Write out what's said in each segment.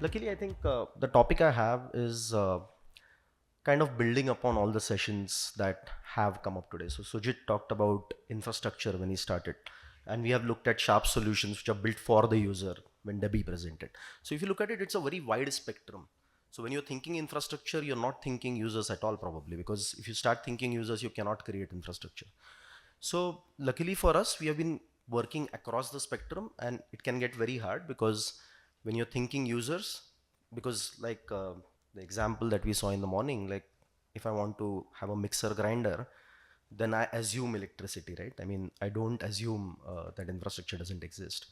Luckily, I think the topic I have is kind of building upon all the sessions that have come up today. So Sujit talked about infrastructure when he started, and we have looked at sharp solutions which are built for the user when Debbie presented. So if you look at it, it's a very wide spectrum. So when you're thinking infrastructure, you're not thinking users at all probably, because if you start thinking users, you cannot create infrastructure. So luckily for us, we have been working across the spectrum, and it can get very hard because when you're thinking users, because the example that we saw in the morning, like if I want to have a mixer grinder, then I assume electricity, right? I mean, I don't assume that infrastructure doesn't exist.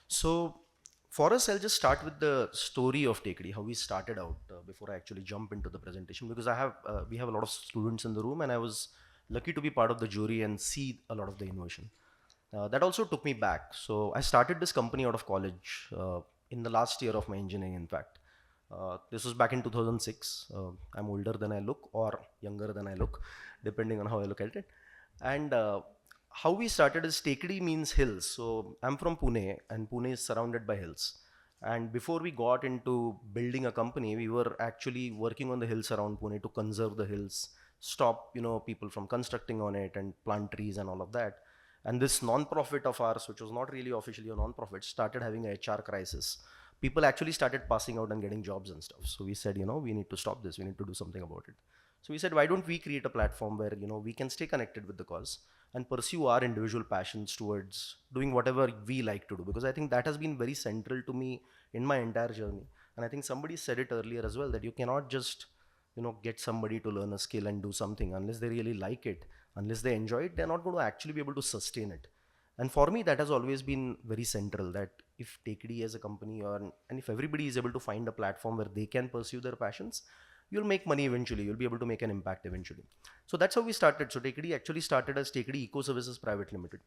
So for us, I'll just start with the story of TakeD, how we started out before I actually jump into the presentation, because we have a lot of students in the room, and I was lucky to be part of the jury and see a lot of the innovation. That also took me back. So I started this company out of college in the last year of my engineering, in fact. This was back in 2006. I'm older than I look, or younger than I look, depending on how I look at it. And how we started is Tekdi means hills. So I'm from Pune, and Pune is surrounded by hills. And before we got into building a company, we were actually working on the hills around Pune to conserve the hills, stop people from constructing on it, and plant trees and all of that. And this non-profit of ours, which was not really officially a non-profit, started having a HR crisis. People actually started passing out and getting jobs and stuff. So we said, we need to stop this. We need to do something about it. So we said, why don't we create a platform where we can stay connected with the cause and pursue our individual passions towards doing whatever we like to do? Because I think that has been very central to me in my entire journey. And I think somebody said it earlier as well, that you cannot just get somebody to learn a skill and do something unless they really like it, unless they enjoy it. They're not going to actually be able to sustain it. And for me, that has always been very central, that if TakeD as a company, and if everybody is able to find a platform where they can pursue their passions, you'll make money eventually. You'll be able to make an impact eventually. So that's how we started. So TakeD actually started as TakeD Eco Services Private Limited,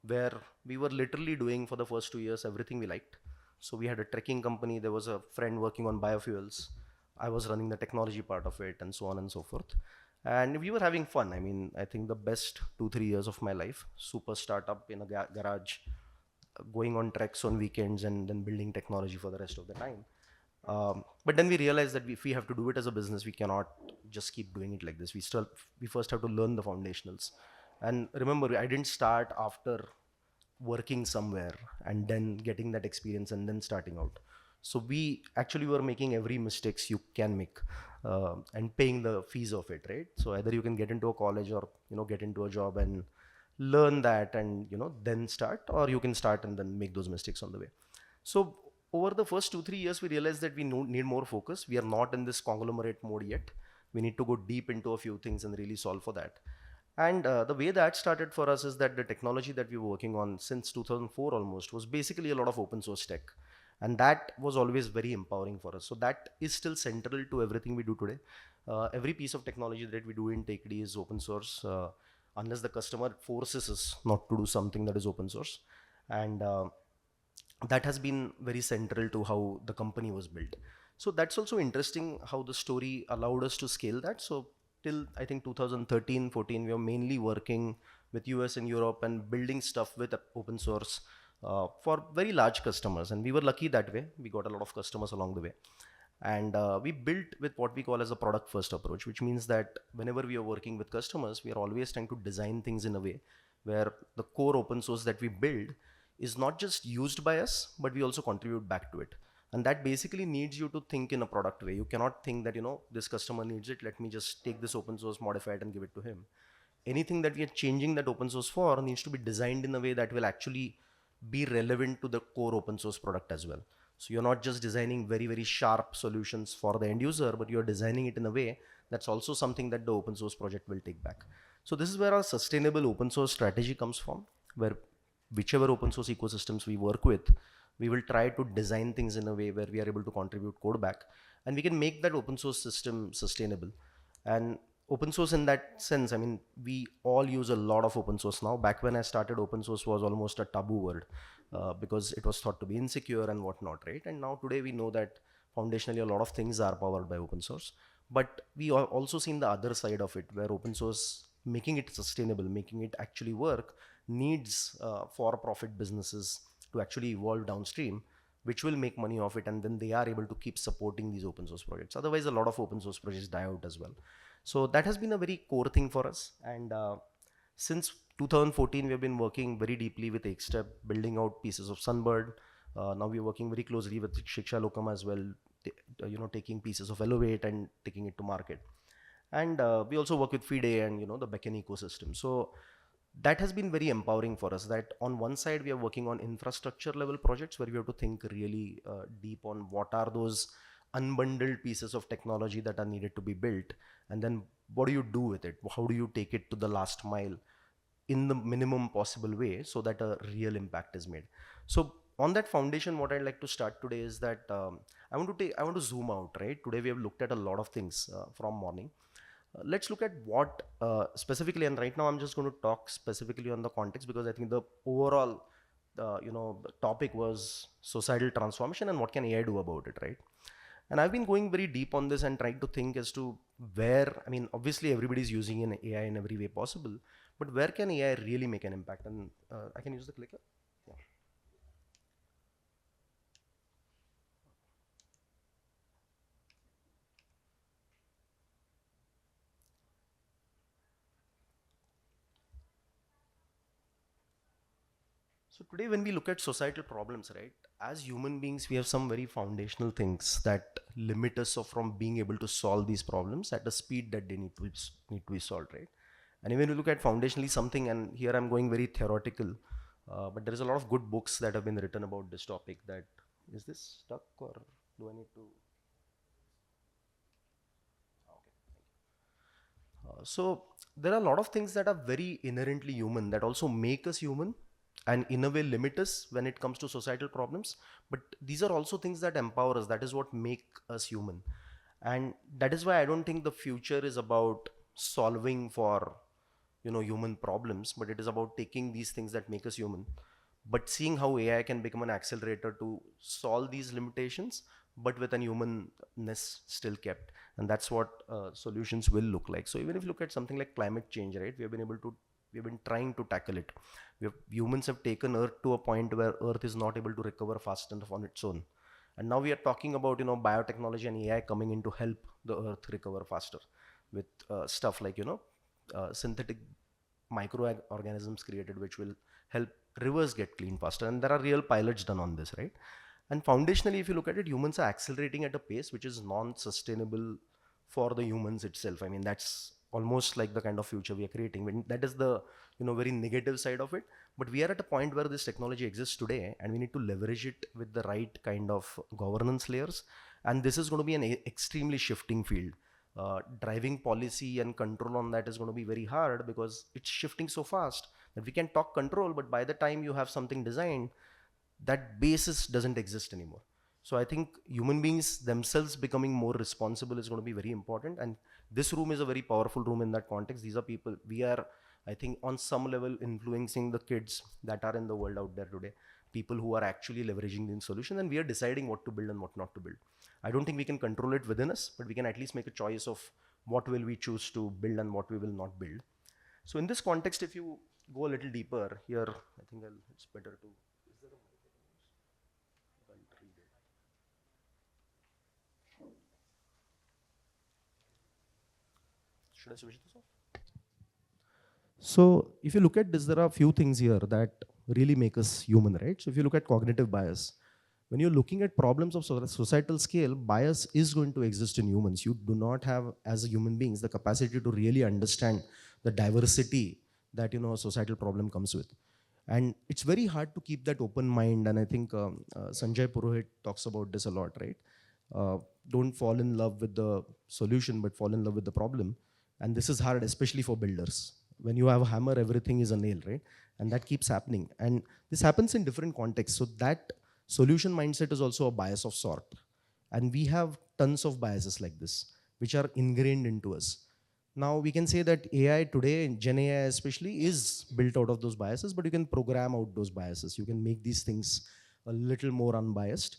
where we were literally doing for the first 2 years everything we liked. So we had a trekking company. There was a friend working on biofuels. I was running the technology part of it, and so on and so forth. And we were having fun. I mean, I think the best 2 3 years of my life. Super startup in a garage, going on treks on weekends, and then building technology for the rest of the time. But then we realized that if we have to do it as a business, we cannot just keep doing it like this. We first have to learn the foundationals. And remember, I didn't start after working somewhere and then getting that experience and then starting out. So we actually were making every mistakes you can make, and paying the fees of it, right? So either you can get into a college, or get into a job and learn that, and then start, or you can start and then make those mistakes on the way. So over the first 2 3 years, we realized that we need more focus. We are not in this conglomerate mode yet. We need to go deep into a few things and really solve for that. And the way that started for us is that the technology that we were working on since 2004 almost was basically a lot of open source tech. And that was always very empowering for us. So that is still central to everything we do today. Every piece of technology that we do in TakeD is open source, unless the customer forces us not to do something that is open source. And that has been very central to how the company was built. So that's also interesting how the story allowed us to scale that. So till I think 2013 14, we were mainly working with US and Europe and building stuff with open source for very large customers, and we were lucky that way. We got a lot of customers along the way. And we built with what we call as a product first approach, which means that whenever we are working with customers, we are always trying to design things in a way where the core open source that we build is not just used by us, but we also contribute back to it. And that basically needs you to think in a product way. You cannot think that this customer needs it, let me just take this open source, modify it, and give it to him. Anything that we are changing that open source for needs to be designed in a way that will actually be relevant to the core open source product as well. So you're not just designing very very sharp solutions for the end user, but you're designing it in a way that's also something that the open source project will take back. So this is where our sustainable open source strategy comes from, where whichever open source ecosystems we work with, we will try to design things in a way where we are able to contribute code back, and we can make that open source system sustainable. And open source in that sense, I mean, we all use a lot of open source now. Back when I started, open source was almost a taboo word, because it was thought to be insecure and whatnot, right? And now today we know that foundationally a lot of things are powered by open source. But we also seen the other side of it, where open source, making it sustainable, making it actually work, needs for-profit businesses to actually evolve downstream, which will make money off it, and then they are able to keep supporting these open source projects. Otherwise, a lot of open source projects die out as well. So that has been a very core thing for us. And since 2014, we have been working very deeply with Xstep, building out pieces of Sunbird. Now we are working very closely with ShikshaLokam as well, taking pieces of Elevate and taking it to market. And we also work with FIDE and the backend ecosystem. So that has been very empowering for us, that on one side we are working on infrastructure level projects where we have to think really deep on what are those unbundled pieces of technology that are needed to be built, and then what do you do with it, how do you take it to the last mile in the minimum possible way so that a real impact is made. So on that foundation, what I'd like to start today is that I want to zoom out, right? Today we have looked at a lot of things from morning. Let's look at what specifically, and right now I'm just going to talk specifically on the context, because I think the overall the topic was societal transformation and what can AI do about it, right? And I've been going very deep on this and trying to think as to where, I mean, obviously everybody's using an AI in every way possible, but where can AI really make an impact? And I can use the clicker. Yeah. So today when we look at societal problems, right, as human beings, we have some very foundational things that limit us from being able to solve these problems at the speed that they need to be solved, right? And even if you look at foundationally something, and here I'm going very theoretical, but there is a lot of good books that have been written about this topic. That is this stuck, or do I need to? So there are a lot of things that are very inherently human that also make us human and in a way limit us when it comes to societal problems. But these are also things that empower us. That is what make us human. And that is why I don't think the future is about solving for human problems, but it is about taking these things that make us human, but seeing how AI can become an accelerator to solve these limitations, but with an humanness still kept. And that's what solutions will look like. So even if you look at something like climate change, right, we've been trying to tackle it. Humans have taken Earth to a point where Earth is not able to recover fast enough on its own. And now we are talking about biotechnology and AI coming in to help the Earth recover faster with stuff like synthetic microorganisms created which will help rivers get clean faster, and there are real pilots done on this, right? And foundationally, if you look at it, humans are accelerating at a pace which is non-sustainable for the humans itself. I mean, that's almost like the kind of future we are creating. That is the very negative side of it. But we are at a point where this technology exists today, and we need to leverage it with the right kind of governance layers. And this is going to be an extremely shifting field. Driving policy and control on that is going to be very hard because it's shifting so fast that we can talk control, but by the time you have something designed, that basis doesn't exist anymore. So I think human beings themselves becoming more responsible is going to be very important. And this room is a very powerful room in that context. These are people, we are, I think, on some level influencing the kids that are in the world out there today, people who are actually leveraging the solution, and we are deciding what to build and what not to build. I don't think we can control it within us, but we can at least make a choice of what will we choose to build and what we will not build. So in this context, if you go a little deeper here, I think it's better to, is there a mic I can use? I can't read it. Should I switch this off? So if you look at this, there are a few things here that really make us human, right? So if you look at cognitive bias, when you're looking at problems of societal scale, bias is going to exist in humans. You do not have, as human beings, the capacity to really understand the diversity that a societal problem comes with. And it's very hard to keep that open mind. And I think Sanjay Purohit talks about this a lot, right? Don't fall in love with the solution, but fall in love with the problem. And this is hard, especially for builders. When you have a hammer, everything is a nail, right? And that keeps happening. And this happens in different contexts. So that solution mindset is also a bias of sort. And we have tons of biases like this, which are ingrained into us. Now we can say that AI today, Gen AI especially, is built out of those biases, but you can program out those biases. You can make these things a little more unbiased,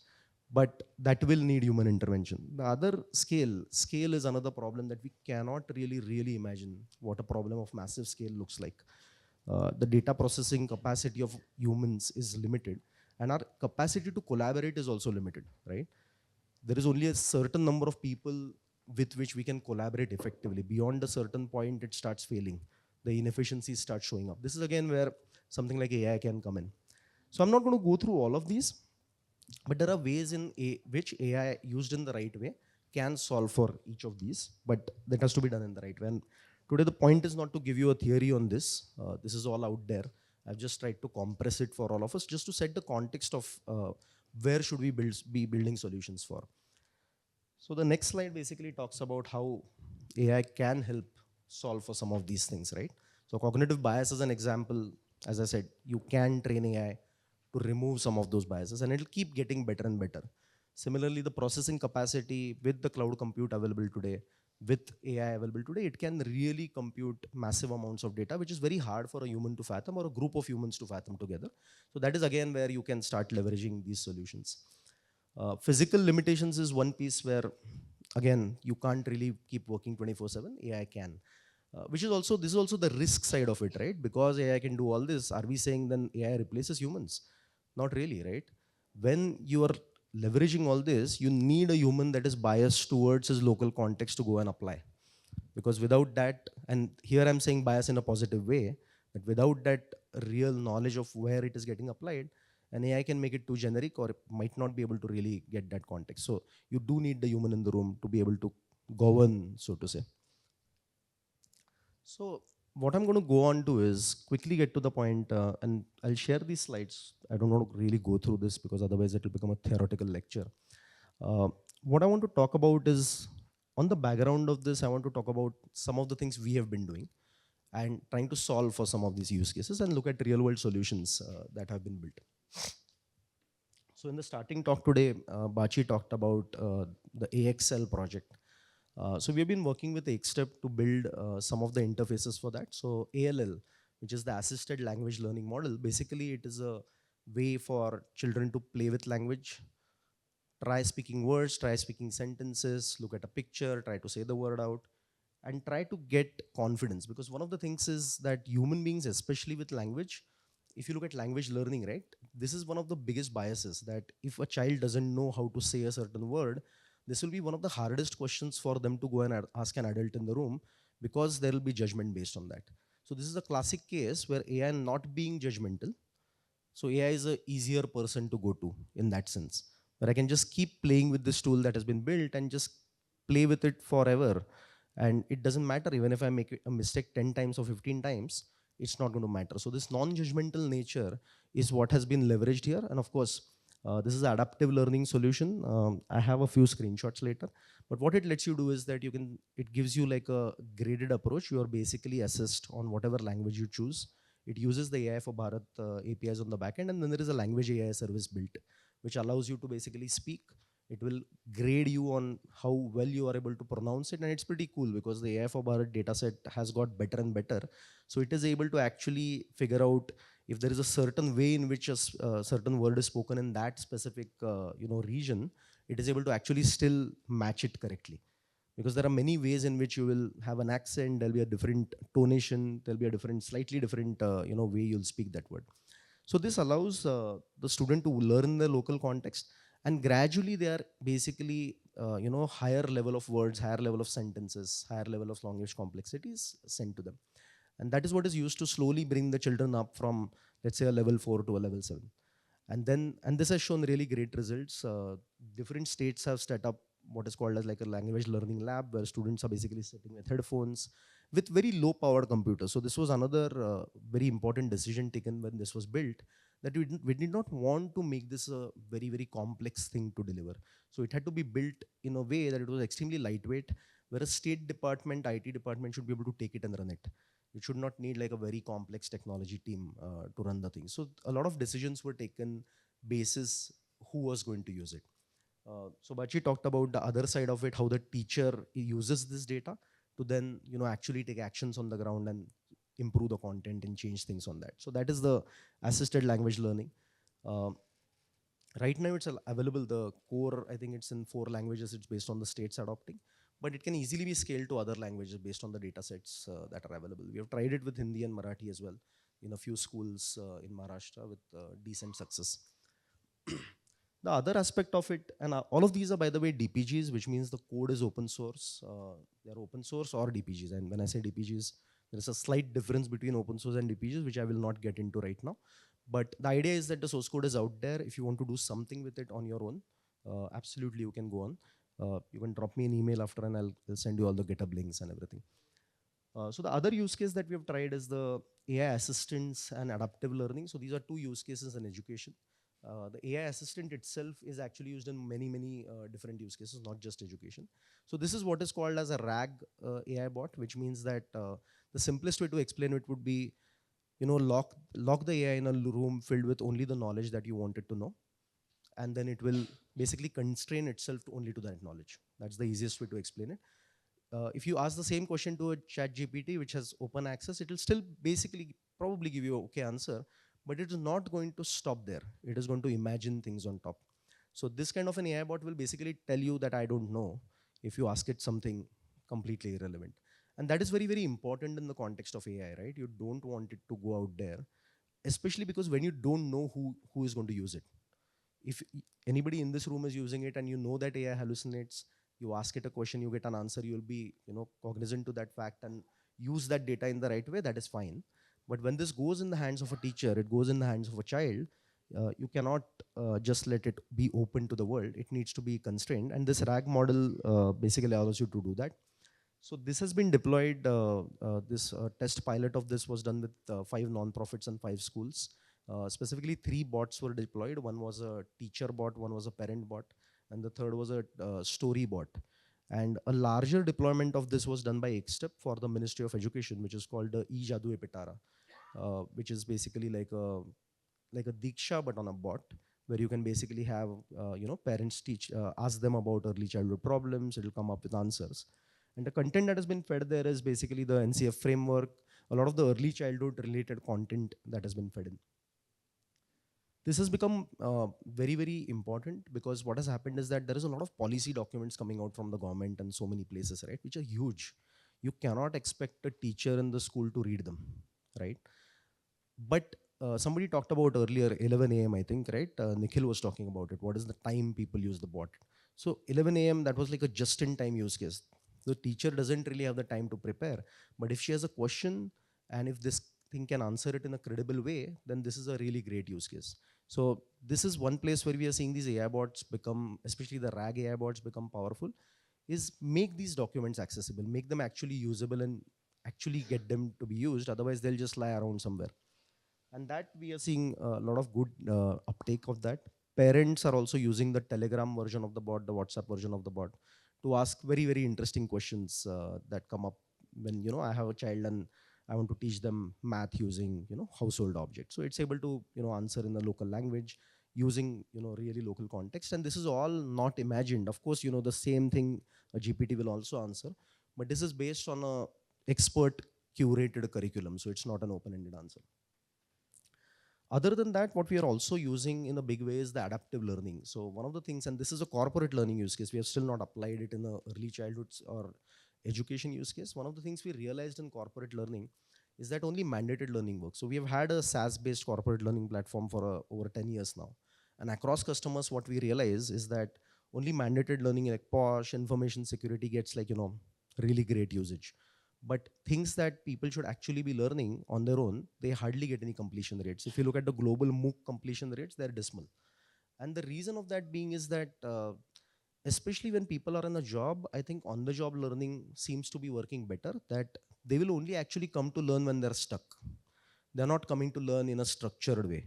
but that will need human intervention. The other scale is another problem that we cannot really imagine what a problem of massive scale looks like. The data processing capacity of humans is limited. And our capacity to collaborate is also limited, right? There is only a certain number of people with which we can collaborate effectively. Beyond a certain point, it starts failing. The inefficiencies start showing up. This is again where something like AI can come in. So I'm not going to go through all of these, but there are ways which AI used in the right way can solve for each of these, but that has to be done in the right way. And today the point is not to give you a theory on this. This is all out there. I've just tried to compress it for all of us, just to set the context of where should we be building solutions for. So the next slide basically talks about how AI can help solve for some of these things, right? So cognitive bias as an example, as I said, you can train AI to remove some of those biases and it'll keep getting better and better. Similarly, the processing capacity with the cloud compute available today, with AI available today, it can really compute massive amounts of data, which is very hard for a human to fathom or a group of humans to fathom together. So that is again where you can start leveraging these solutions. Physical limitations is one piece where, again, you can't really keep working 24/7. AI can, this is also the risk side of it, right? Because AI can do all this. Are we saying then AI replaces humans? Not really, right? When you are leveraging all this, you need a human that is biased towards his local context to go and apply. Because without that, and here I'm saying bias in a positive way, that without that real knowledge of where it is getting applied, an AI can make it too generic or it might not be able to really get that context. So you do need the human in the room to be able to govern, so to say. So what I'm going to go on to is quickly get to the point, and I'll share these slides. I don't want to really go through this because otherwise it will become a theoretical lecture. Uh, what I want to talk about is, on the background of this, I want to talk about some of the things we have been doing and trying to solve for some of these use cases and look at real world solutions that have been built. So in the starting talk today, Bachi talked about the AXL project. So we've been working with Xstep to build some of the interfaces for that. So ALL, which is the assisted language learning model, basically it is a way for children to play with language, try speaking words, try speaking sentences, look at a picture, try to say the word out, and try to get confidence. Because one of the things is that human beings, especially with language, if you look at language learning, right, this is one of the biggest biases, that if a child doesn't know how to say a certain word, this will be one of the hardest questions for them to go and ask an adult in the room, because there will be judgment based on that. So this is a classic case where AI not being judgmental, so AI is a easier person to go to in that sense, where I can just keep playing with this tool that has been built and just play with it forever. And it doesn't matter, even if I make a mistake 10 times or 15 times, it's not going to matter. So this non-judgmental nature is what has been leveraged here. And of course, this is an adaptive learning solution. I have a few screenshots later, but what it lets you do is that it gives you like a graded approach. You are basically assessed on whatever language you choose. It uses the AI for Bharat APIs on the backend, and then there is a language AI service built, which allows you to basically speak. It will grade you on how well you are able to pronounce it, and it's pretty cool because the AI for Bharat dataset has got better and better. So it is able to actually figure out if there is a certain way in which a certain word is spoken in that specific region. It is able to actually still match it correctly, because there are many ways in which you will have an accent. There'll be a different tonation, there'll be a slightly different way you'll speak that word. So this allows the student to learn the local context, and gradually they are basically higher level of words, higher level of sentences, higher level of language complexities sent to them. And that is what is used to slowly bring the children up from, let's say, a level 4 to a level 7. And this has shown really great results. Different states have set up what is called as like a language learning lab, where students are basically sitting with headphones with very low powered computers. So this was another very important decision taken when this was built, that we did not want to make this a very, very complex thing to deliver. So it had to be built in a way that it was extremely lightweight, where a state department, IT department should be able to take it and run it. It should not need like a very complex technology team to run the thing. So a lot of decisions were taken basis who was going to use it. So Bachi talked about the other side of it, how the teacher uses this data to then actually take actions on the ground and improve the content and change things on that. So that is the assisted language learning. Uh, right now it's available, the core, I think it's in 4 languages. It's based on the states adopting, but it can easily be scaled to other languages based on the data sets that are available. We have tried it with Hindi and Marathi as well in a few schools in Maharashtra with decent success. The other aspect of it, and all of these are, by the way, DPGs, which means the code is open source. They're open source or DPGs. And when I say DPGs, there's a slight difference between open source and DPGs, which I will not get into right now. But the idea is that the source code is out there. If you want to do something with it on your own, absolutely you can go on. You can drop me an email after and I'll send you all the GitHub links and everything. So the other use case that we have tried is the AI assistants and adaptive learning. So these are two use cases in education. The AI assistant itself is actually used in many different use cases, not just education. So this is what is called as a RAG AI bot, which means that the simplest way to explain it would be, lock the AI in a room filled with only the knowledge that you want it to know, and then it will basically constrain itself to only to that knowledge. That's the easiest way to explain it. If you ask the same question to a chat GPT, which has open access, it will still basically probably give you a okay answer, but it is not going to stop there. It is going to imagine things on top. So this kind of an AI bot will basically tell you that I don't know if you ask it something completely irrelevant. And that is very important in the context of AI, right? You don't want it to go out there, especially because when you don't know who is going to use it. If anybody in this room is using it and you know that AI hallucinates, you ask it a question, you get an answer, you'll be cognizant to that fact and use that data in the right way, that is fine. But when this goes in the hands of a teacher, it goes in the hands of a child, you cannot just let it be open to the world. It needs to be constrained, and this RAG model basically allows you to do that. So this has been deployed. This test pilot of this was done with 5 nonprofits and 5 schools. Specifically, 3 bots were deployed. One was a teacher bot, one was a parent bot, and the third was a story bot. And a larger deployment of this was done by Xstep for the Ministry of Education, which is called the E-Jadu Epitara, which is basically like a Diksha but on a bot, where you can basically have parents ask them about early childhood problems. It will come up with answers, and the content that has been fed there is basically the NCF framework, a lot of the early childhood related content that has been fed in. This has become very important because what has happened is that there is a lot of policy documents coming out from the government and so many places, right, which are huge. You cannot expect a teacher in the school to read them, right? But somebody talked about earlier 11 a.m. I think, right? Nikhil was talking about it. What is the time people use the bot? So 11 a.m. that was like a just-in-time use case. The teacher doesn't really have the time to prepare, but if she has a question and if this thing can answer it in a credible way, then this is a really great use case. So this is one place where we are seeing these AI bots become, especially the RAG AI bots become powerful, is make these documents accessible, make them actually usable and actually get them to be used. Otherwise, they'll just lie around somewhere. And that we are seeing a lot of good uptake of that. Parents are also using the Telegram version of the bot, the WhatsApp version of the bot, to ask very interesting questions that come up when I have a child and I want to teach them math using household objects. So it's able to answer in the local language using really local context. And this is all not imagined. Of course, the same thing a GPT will also answer, but this is based on a expert curated curriculum. So it's not an open-ended answer. Other than that, what we are also using in a big way is the adaptive learning. So one of the things, and this is a corporate learning use case, we have still not applied it in the early childhood or education use case. One of the things we realized in corporate learning is that only mandated learning works. So we have had a SaaS-based corporate learning platform for over 10 years now. And across customers, what we realize is that only mandated learning like POSH, information security gets really great usage. But things that people should actually be learning on their own, they hardly get any completion rates. If you look at the global MOOC completion rates, they're dismal. And the reason of that being is that, especially when people are in a job, I think on the job learning seems to be working better, that they will only actually come to learn when they're stuck. They're not coming to learn in a structured way.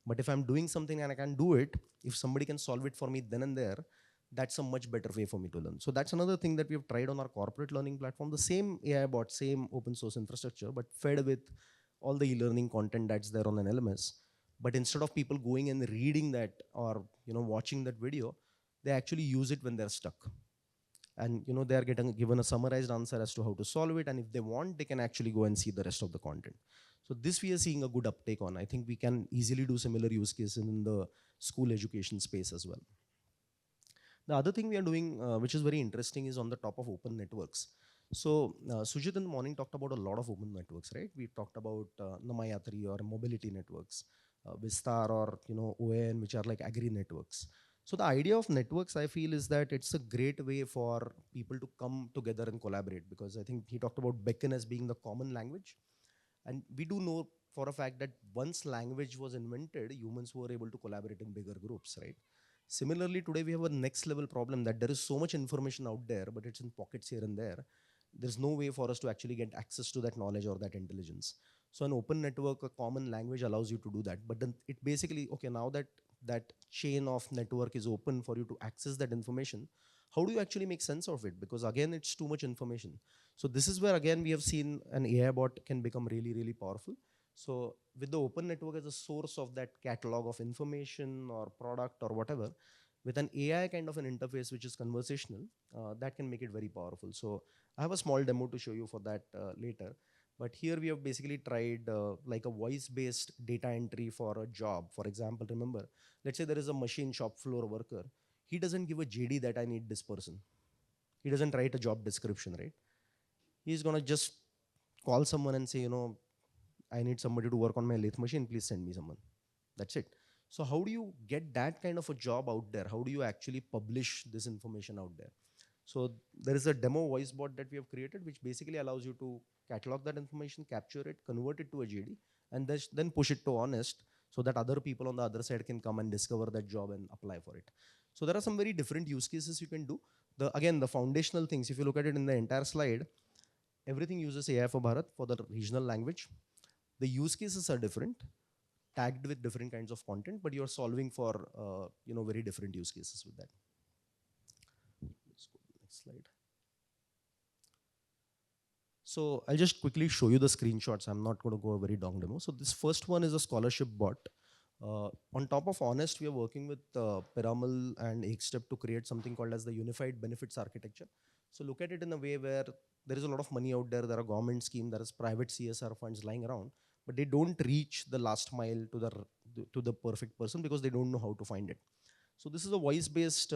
But if I'm doing something and I can do it, if somebody can solve it for me then and there, that's a much better way for me to learn. So that's another thing that we've tried on our corporate learning platform. The same AI bot, same open source infrastructure, but fed with all the e-learning content that's there on an LMS. But instead of people going and reading that or watching that video, they actually use it when they're stuck. And they are getting given a summarized answer as to how to solve it. And if they want, they can actually go and see the rest of the content. So this we are seeing a good uptake on. I think we can easily do similar use cases in the school education space as well. The other thing we are doing, which is very interesting, is on the top of open networks. So Sujit in the morning talked about a lot of open networks, right? We talked about Namayatri or mobility networks. Vistar or OAN, which are like agri networks. So the idea of networks, I feel, is that it's a great way for people to come together and collaborate, because I think he talked about beacon as being the common language. And we do know for a fact that once language was invented, humans were able to collaborate in bigger groups, right? Similarly, today we have a next level problem that there is so much information out there, but it's in pockets here and there. There's no way for us to actually get access to that knowledge or that intelligence. So an open network, a common language allows you to do that. But then it basically, okay, now that that chain of network is open for you to access that information, how do you actually make sense of it? Because again, it's too much information. So this is where again we have seen an AI bot can become really, really powerful. So with the open network as a source of that catalog of information or product or whatever, with an AI kind of an interface which is conversational, that can make it very powerful. So I have a small demo to show you for that later. But here we have basically tried like a voice-based data entry for a job. For example, remember, let's say there is a machine shop floor worker. He doesn't give a JD that I need this person. He doesn't write a job description, right? He's gonna just call someone and say, I need somebody to work on my lathe machine. Please send me someone. That's it. So how do you get that kind of a job out there? How do you actually publish this information out there? So there is a demo voice bot that we have created, which basically allows you to catalog that information, capture it, convert it to a JD, and then push it to Honest, so that other people on the other side can come and discover that job and apply for it. So there are some very different use cases you can do. Again, the foundational things, if you look at it in the entire slide, everything uses AI for Bharat for the regional language. The use cases are different, tagged with different kinds of content, but you're solving for very different use cases with that. Let's go to the next slide. So I'll just quickly show you the screenshots. I'm not going to go a very long demo. So this first one is a scholarship bot. On top of Honest, we are working with Piramal and Ekstep to create something called as the Unified Benefits Architecture. So look at it in a way where there is a lot of money out there. There are government schemes, there is private CSR funds lying around, but they don't reach the last mile to the perfect person because they don't know how to find it. So this is a voice-based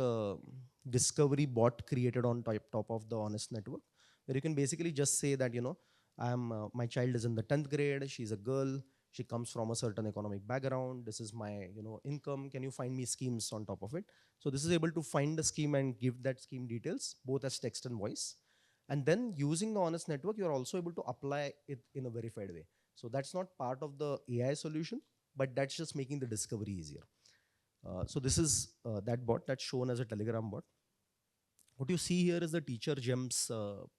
discovery bot created on top of the Honest network, where you can basically just say that, my child is in the 10th grade, she's a girl, she comes from a certain economic background, this is my, income, can you find me schemes on top of it? So this is able to find the scheme and give that scheme details, both as text and voice. And then using the Honest network, you're also able to apply it in a verified way. So that's not part of the AI solution, but that's just making the discovery easier. So this is that bot that's shown as a Telegram bot. What you see here is the Teacher Gems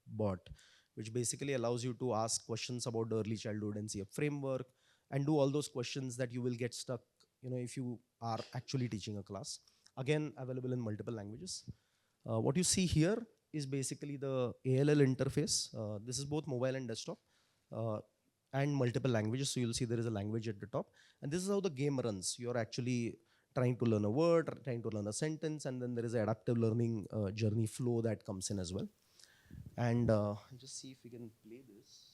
bot, which basically allows you to ask questions about the early childhood and see a framework and do all those questions that you will get stuck, if you are actually teaching a class. Again, available in multiple languages. What you see here is basically the ALL interface. This is both mobile and desktop. And multiple languages. So you'll see there is a language at the top. And this is how the game runs. You're actually trying to learn a word, trying to learn a sentence, and then there is an adaptive learning journey flow that comes in as well. And just see if we can play this.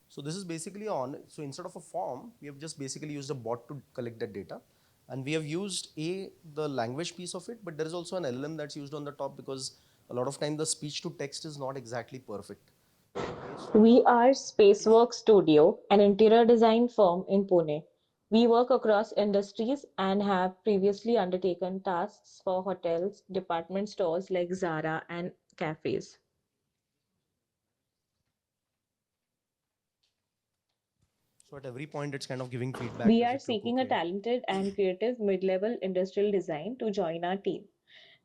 So this is basically so instead of a form, we have just basically used a bot to collect that data. And we have used the language piece of it, but there is also an LLM that's used on the top because a lot of time the speech to text is not exactly perfect. We are Spacework Studio, an interior design firm in Pune. We work across industries and have previously undertaken tasks for hotels, department stores like Zara, and cafes. So at every point, it's kind of giving feedback. We Does are it look seeking a okay? talented and creative mid level industrial design to join our team.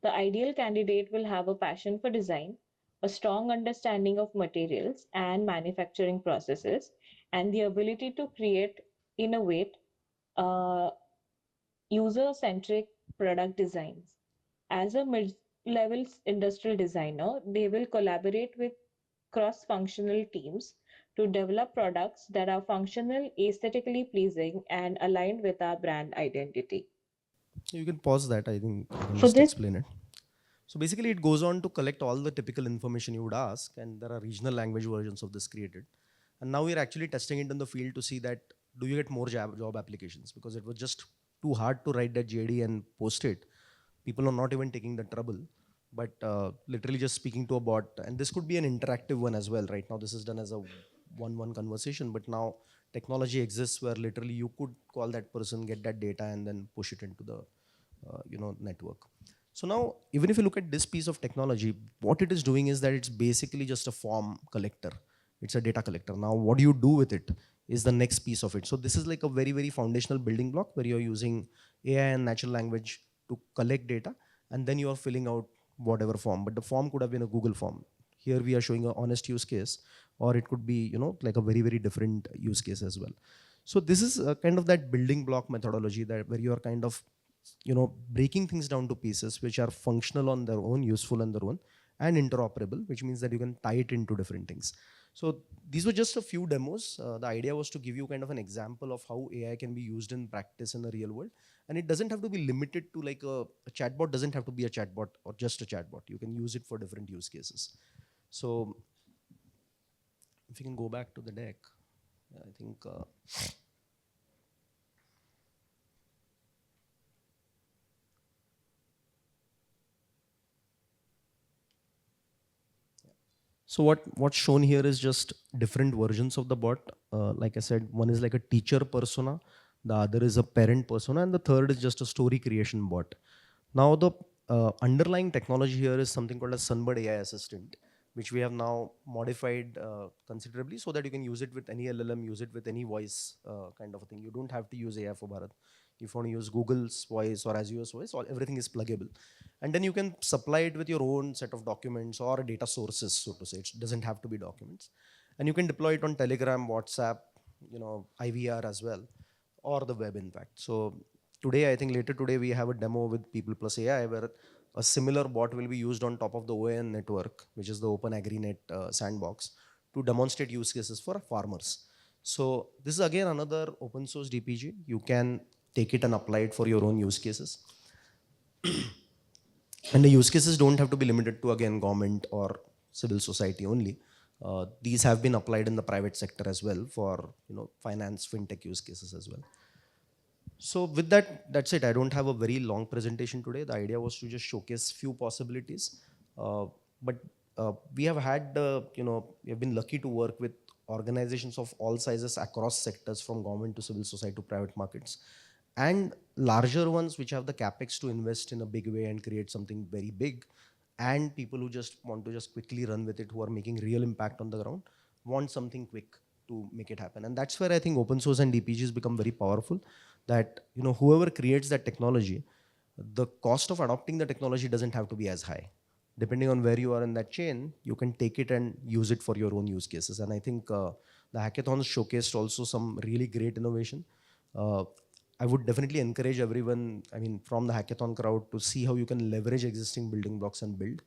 The ideal candidate will have a passion for design, a strong understanding of materials and manufacturing processes, and the ability to create, innovate, uh, user centric product designs. As a mid level industrial designer, they will collaborate with cross functional teams to develop products that are functional, aesthetically pleasing, and aligned with our brand identity. You can pause that. I think I can For just this, explain it. So basically, it goes on to collect all the typical information you would ask, and there are regional language versions of this created. And now we're actually testing it in the field to see that do you get more job applications, because it was just too hard to write that JD and post it. People are not even taking the trouble, but literally just speaking to a bot. And this could be an interactive one as well. Right now, this is done as a one-one conversation, but now technology exists where literally you could call that person, get that data, and then push it into the network. So now, even if you look at this piece of technology, what it is doing is that it's basically just a form collector. It's a data collector. Now, what do you do with it is the next piece of it. So this is like a very, very foundational building block where you're using AI and natural language to collect data, and then you are filling out whatever form. But the form could have been a Google form. Here we are showing an honest use case, or it could be, like a very, very different use case as well. So this is kind of that building block methodology that where you are kind of breaking things down to pieces which are functional on their own, useful on their own, and interoperable, which means that you can tie it into different things. So these were just a few demos. The idea was to give you kind of an example of how AI can be used in practice in the real world. And it doesn't have to be limited to like a chatbot doesn't have to be a chatbot or just a chatbot. You can use it for different use cases. So if you can go back to the deck, I think so what's shown here is just different versions of the bot. Like I said, one is like a teacher persona, the other is a parent persona, and the third is just a story creation bot. Now the underlying technology here is something called a Sunbird AI Assistant, which we have now modified considerably so that you can use it with any LLM, use it with any voice kind of a thing. You don't have to use AI for Bharat. If you want to use Google's voice or Azure's voice, everything is pluggable. And then you can supply it with your own set of documents or data sources, so to say. It doesn't have to be documents. And you can deploy it on Telegram, WhatsApp, IVR as well, or the web, in fact. So today, I think later today, we have a demo with People Plus AI where a similar bot will be used on top of the OAN network, which is the Open AgriNet sandbox, to demonstrate use cases for farmers. So this is again another open source DPG. You can take it and apply it for your own use cases. And the use cases don't have to be limited to, again, government or civil society only. These have been applied in the private sector as well for finance, fintech use cases as well. So with that, that's it. I don't have a very long presentation today. The idea was to just showcase few possibilities. But we have had, we have been lucky to work with organizations of all sizes across sectors, from government to civil society to private markets, and larger ones which have the capex to invest in a big way and create something very big, and people who just want to just quickly run with it, who are making real impact on the ground, want something quick to make it happen. And that's where I think open source and DPGs become very powerful, that whoever creates that technology, the cost of adopting the technology doesn't have to be as high. Depending on where you are in that chain, you can take it and use it for your own use cases. And I think the hackathons showcased also some really great innovation. uh, I would definitely encourage everyone, I mean, from the hackathon crowd, to see how you can leverage existing building blocks and build.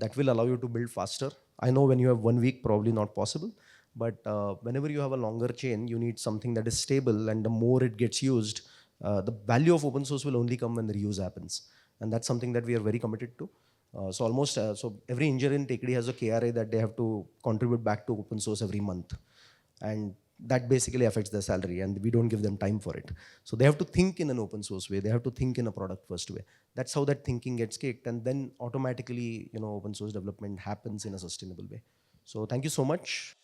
That will allow you to build faster. I know when you have 1 week, probably not possible, but whenever you have a longer chain, you need something that is stable, and the more it gets used, the value of open source will only come when the reuse happens. And that's something that we are very committed to. So every engineer in TechD has a KRA that they have to contribute back to open source every month. And that basically affects their salary, and we don't give them time for it. So they have to think in an open source way. They have to think in a product first way. That's how that thinking gets kicked, and then automatically, open source development happens in a sustainable way. So thank you so much.